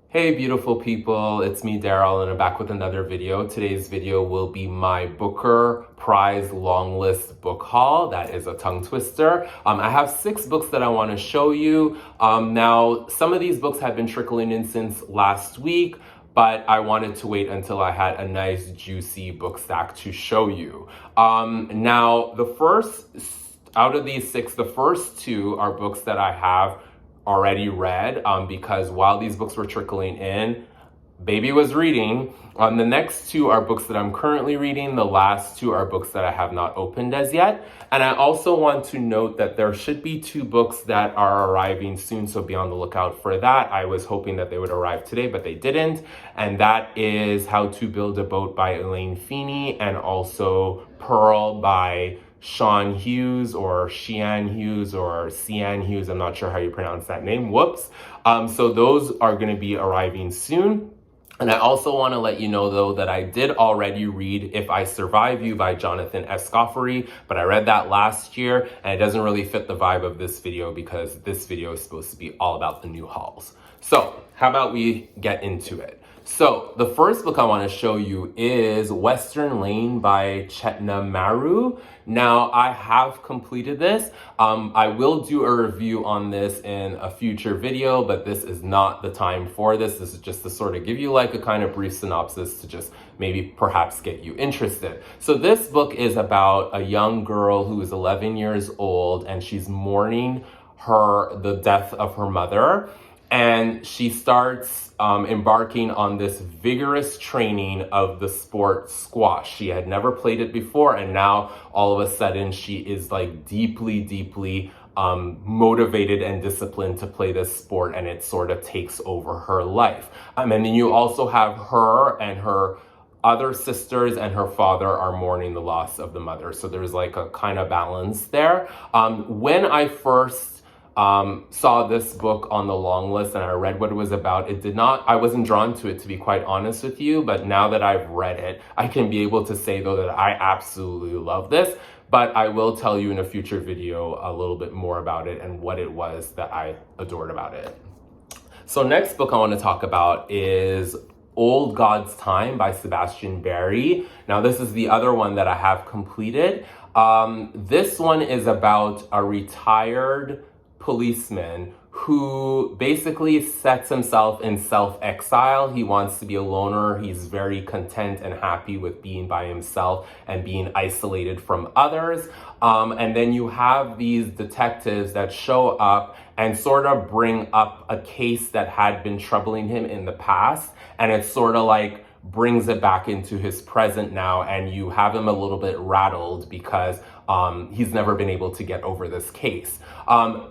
Hey beautiful people, it's me Daryl and I'm back with another video. Today's video will be my Booker Prize Longlist book haul. That is a tongue twister. I have 6 books that I want to show you. Now, some of these books have been trickling in since last week, but I wanted to wait until I had a nice juicy book stack to show you. Now, the first out of these 6, the first 2 are books that I have already read because while these books were trickling in, baby was reading. The next 2 are books that I'm currently reading. The last 2 are books that I have not opened as yet. And I also want to note that there should be 2 books that are arriving soon, so be on the lookout for that. I was hoping that they would arrive today, but they didn't. And that is How to Build a Boat by Elaine Feeney and also Pearl by Sean Hughes or Shean Hughes or Cian Hughes. I'm not sure how you pronounce that name. Whoops. So those are going to be arriving soon. And I also want to let you know, though, that I did already read If I Survive You by Jonathan Escoffery, but I read that last year, and it doesn't really fit the vibe of this video because this video is supposed to be all about the new hauls. So how about we get into it? So the first book I want to show you is Western Lane by Chetna Maru. Now, I have completed this. I will do a review on this in a future video, but this is not the time for this. This is just to sort of give you like a kind of brief synopsis to just maybe perhaps get you interested. So this book is about a young girl who is 11 years old and she's mourning the death of her mother. And she starts embarking on this vigorous training of the sport squash. She had never played it before, and now all of a sudden she is like deeply motivated and disciplined to play this sport, and it sort of takes over her life. And then you also have her and her other sisters and her father are mourning the loss of the mother. So there's like a kind of balance there. When I first saw this book on the long list and I read what it was about, I wasn't drawn to it, to be quite honest with you, but now that I've read it, I can be able to say though that I absolutely love this, but I will tell you in a future video a little bit more about it and what it was that I adored about it. So next book I want to talk about is Old God's Time by Sebastian Barry. Now this is the other one that I have completed. This one is about a retired policeman who basically sets himself in self-exile. He wants to be a loner. He's very content and happy with being by himself and being isolated from others. And then you have these detectives that show up and sort of bring up a case that had been troubling him in the past. And it's sort of like brings it back into his present now, and you have him a little bit rattled because he's never been able to get over this case.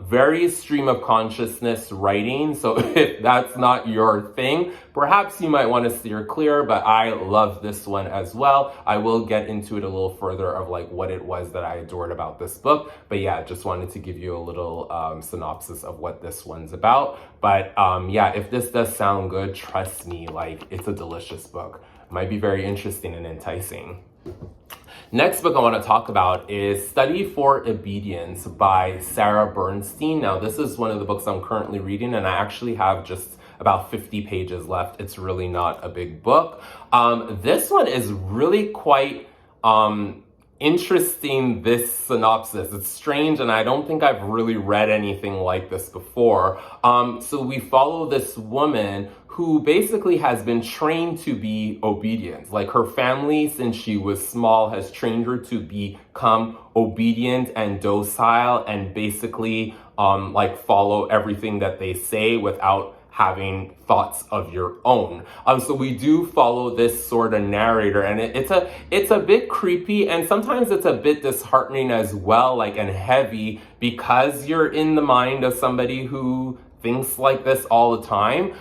Very stream of consciousness writing, so if that's not your thing, perhaps you might want to steer clear, but I love this one as well. I will get into it a little further of like what it was that I adored about this book, but yeah, just wanted to give you a little synopsis of what this one's about. But yeah, if this does sound good, trust me, like it's a delicious book. Might be very interesting and enticing. Next book I want to talk about is Study for Obedience by Sarah Bernstein. Now, this is one of the books I'm currently reading, and I actually have just about 50 pages left. It's really not a big book. This one is really quite interesting, this synopsis. It's strange, and I don't think I've really read anything like this before. So we follow this woman who basically has been trained to be obedient. Like her family, since she was small, has trained her to become obedient and docile and basically like follow everything that they say without having thoughts of your own. So we do follow this sort of narrator, and it's a bit creepy, and sometimes it's a bit disheartening as well, like, and heavy, because you're in the mind of somebody who thinks like this all the time.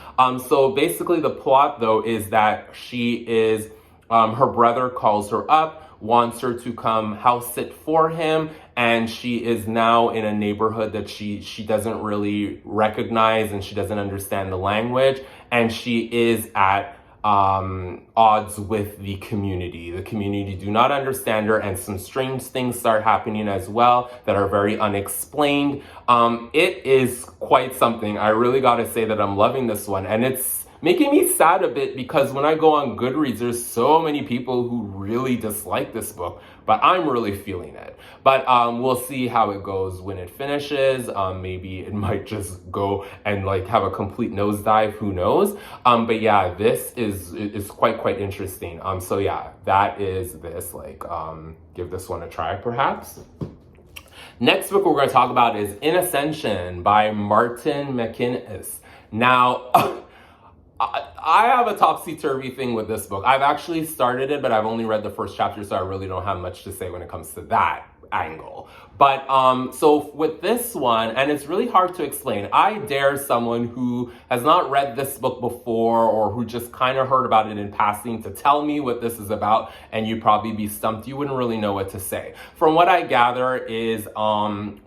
So basically the plot though is that she is, her brother calls her up, wants her to come house sit for him, and she is now in a neighborhood that she doesn't really recognize and she doesn't understand the language, and she is at odds with the community. The community do not understand her, and some strange things start happening as well that are very unexplained. It is quite something. I really gotta say that I'm loving this one, and it's making me sad a bit because when I go on Goodreads, there's so many people who really dislike this book, but I'm really feeling it. But we'll see how it goes when it finishes. Maybe it might just go and like have a complete nosedive, who knows? But yeah, this is quite interesting. So yeah, that is this, like, give this one a try perhaps. Next book we're going to talk about is In Ascension by Martin McInnes. Now, I have a topsy-turvy thing with this book. I've actually started it, but I've only read the first chapter, so I really don't have much to say when it comes to that angle. But so with this one, and it's really hard to explain, I dare someone who has not read this book before or who just kind of heard about it in passing to tell me what this is about, and you'd probably be stumped. You wouldn't really know what to say. From what I gather is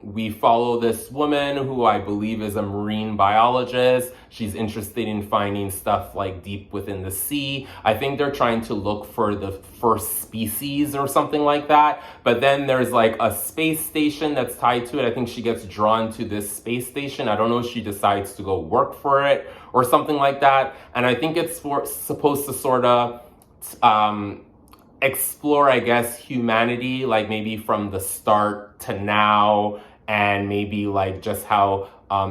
we follow this woman who I believe is a marine biologist. She's interested in finding stuff like deep within the sea. I think they're trying to look for the first species or something like that. But then there's like a space station that's tied to it. I think she gets drawn to this space station. I don't know if she decides to go work for it or something like that. And I think it's supposed to sort of explore, I guess, humanity, like maybe from the start to now, and maybe like just how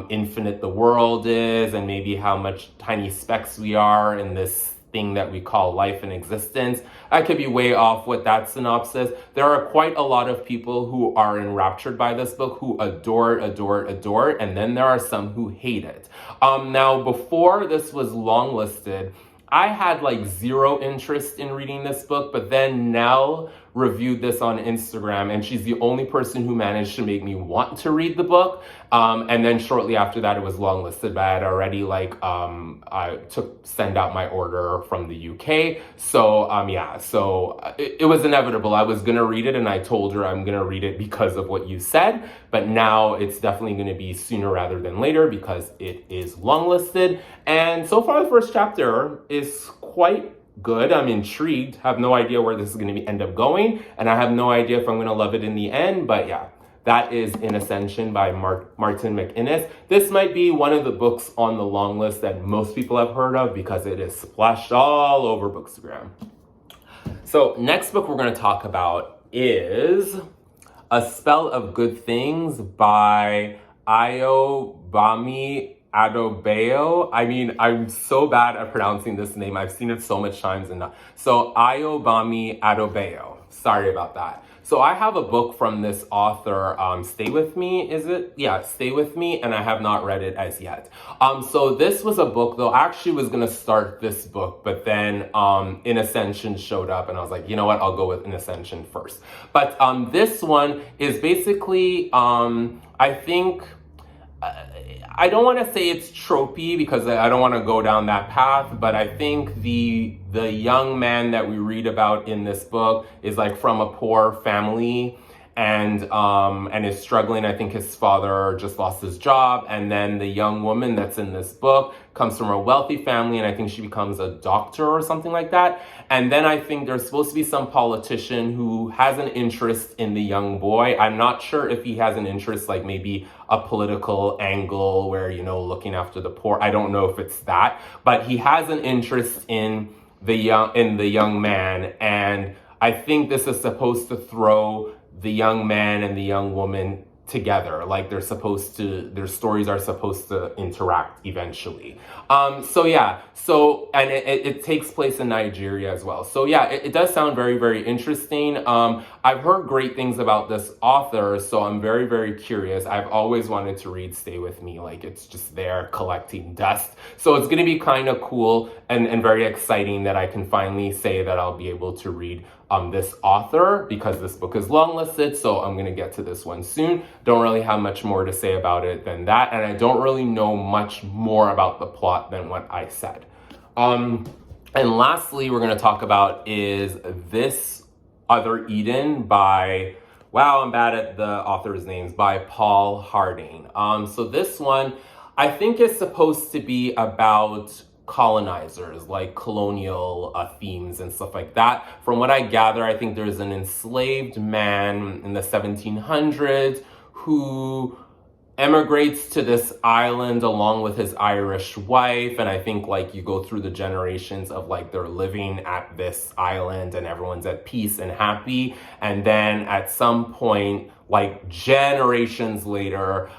infinite the world is, and maybe how much tiny specks we are in this thing that we call life and existence. I could be way off with that synopsis. There are quite a lot of people who are enraptured by this book, who adore it, and then there are some who hate it. Now, before this was longlisted, I had like zero interest in reading this book, but then Nell reviewed this on Instagram, and she's the only person who managed to make me want to read the book. And then shortly after that, it was longlisted, but I had already I send out my order from the UK. So yeah, so it was inevitable. I was gonna read it, and I told her I'm gonna read it because of what you said, but now it's definitely gonna be sooner rather than later because it is longlisted. And so far, the first chapter is quite good. I'm intrigued. Have no idea where this is going to end up going, and I have no idea if I'm going to love it in the end. But yeah, that is In Ascension by Martin McInnes. This might be one of the books on the long list that most people have heard of because it is splashed all over Bookstagram. So next book we're going to talk about is A Spell of Good Things by Ayobami Adebayo. I mean, I'm so bad at pronouncing this name. I've seen it so much times. So Ayobami Adebayo. Sorry about that. So I have a book from this author, Stay With Me, is it? Yeah, Stay With Me, and I have not read it as yet. So this was a book, though, I actually was going to start this book, but then In Ascension showed up, and I was like, you know what, I'll go with In Ascension first. But this one is basically, I think, I don't want to say it's tropey because I don't want to go down that path, but I think the young man that we read about in this book is like from a poor family and is struggling. I think his father just lost his job, and then the young woman that's in this book comes from a wealthy family, and I think she becomes a doctor or something like that. And then I think there's supposed to be some politician who has an interest in the young boy. I'm not sure if he has an interest, like maybe a political angle where, you know, looking after the poor. I don't know if it's that, but he has an interest in the young man, and I think this is supposed to throw the young man and the young woman together, like their stories are supposed to interact eventually. So yeah, and it takes place in Nigeria as well. So yeah, it does sound very interesting. I've heard great things about this author, so I'm very curious. I've always wanted to read Stay With Me, like it's just there collecting dust. So it's gonna be kind of cool and very exciting that I can finally say that I'll be able to read this author, because this book is longlisted, so I'm gonna get to this one soon. Don't really have much more to say about it than that, and I don't really know much more about the plot than what I said. And lastly, we're gonna talk about is This Other Eden by, wow, I'm bad at the author's names, by Paul Harding. So this one, I think is supposed to be about colonizers, like colonial themes and stuff like that. From what I gather, I think there's an enslaved man in the 1700s who emigrates to this island along with his Irish wife, and I think like you go through the generations of like they're living at this island and everyone's at peace and happy, and then at some point, like generations later,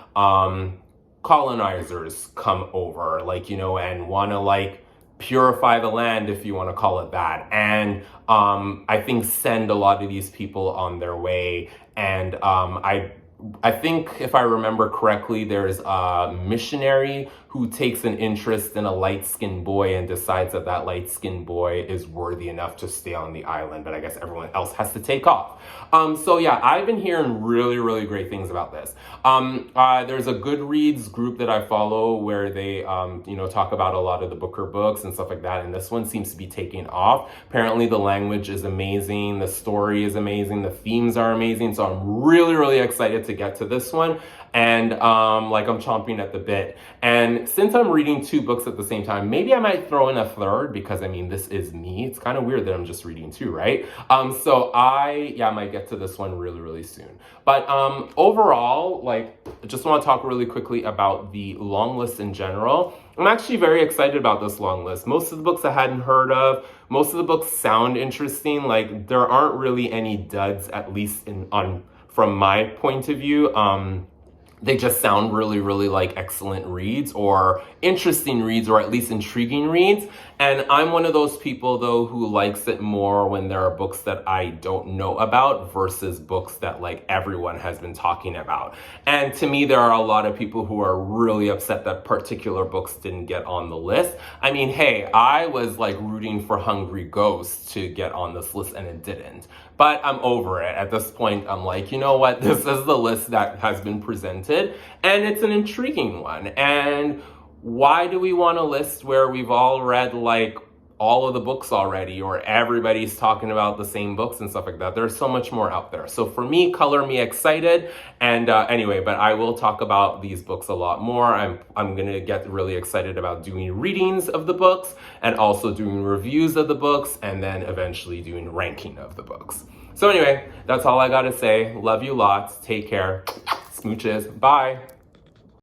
colonizers come over, like, you know, and want to like purify the land, if you want to call it that, and I think send a lot of these people on their way. And I think if I remember correctly, there's a missionary who takes an interest in a light-skinned boy and decides that that light-skinned boy is worthy enough to stay on the island, but I guess everyone else has to take off. So yeah, I've been hearing really, really great things about this. There's a Goodreads group that I follow where they, you know, talk about a lot of the Booker books and stuff like that, and this one seems to be taking off. Apparently the language is amazing, the story is amazing, the themes are amazing, so I'm really, really excited to get to this one. And like I'm chomping at the bit. And since I'm reading 2 books at the same time, maybe I might throw in a third, because I mean, this is me. It's kind of weird that I'm just reading 2, right? So I might get to this one really, really soon. But overall, like, I just want to talk really quickly about the long list in general. I'm actually very excited about this long list. Most of the books I hadn't heard of. Most of the books sound interesting. Like, there aren't really any duds, at least from my point of view. They just sound really, really like excellent reads, or interesting reads, or at least intriguing reads. And I'm one of those people, though, who likes it more when there are books that I don't know about versus books that like everyone has been talking about. And to me, there are a lot of people who are really upset that particular books didn't get on the list. I mean, hey, I was like rooting for Hungry Ghost to get on this list and it didn't. But I'm over it. At this point, I'm like, you know what? This is the list that has been presented, and it's an intriguing one. And why do we want a list where we've all read like all of the books already, or everybody's talking about the same books and stuff like that? There's so much more out there. So for me, color me excited. And anyway, but I will talk about these books a lot more. I'm gonna get really excited about doing readings of the books, and also doing reviews of the books, and then eventually doing ranking of the books. So anyway, that's all I gotta say. Love you lots. Take care. Smooches. Bye.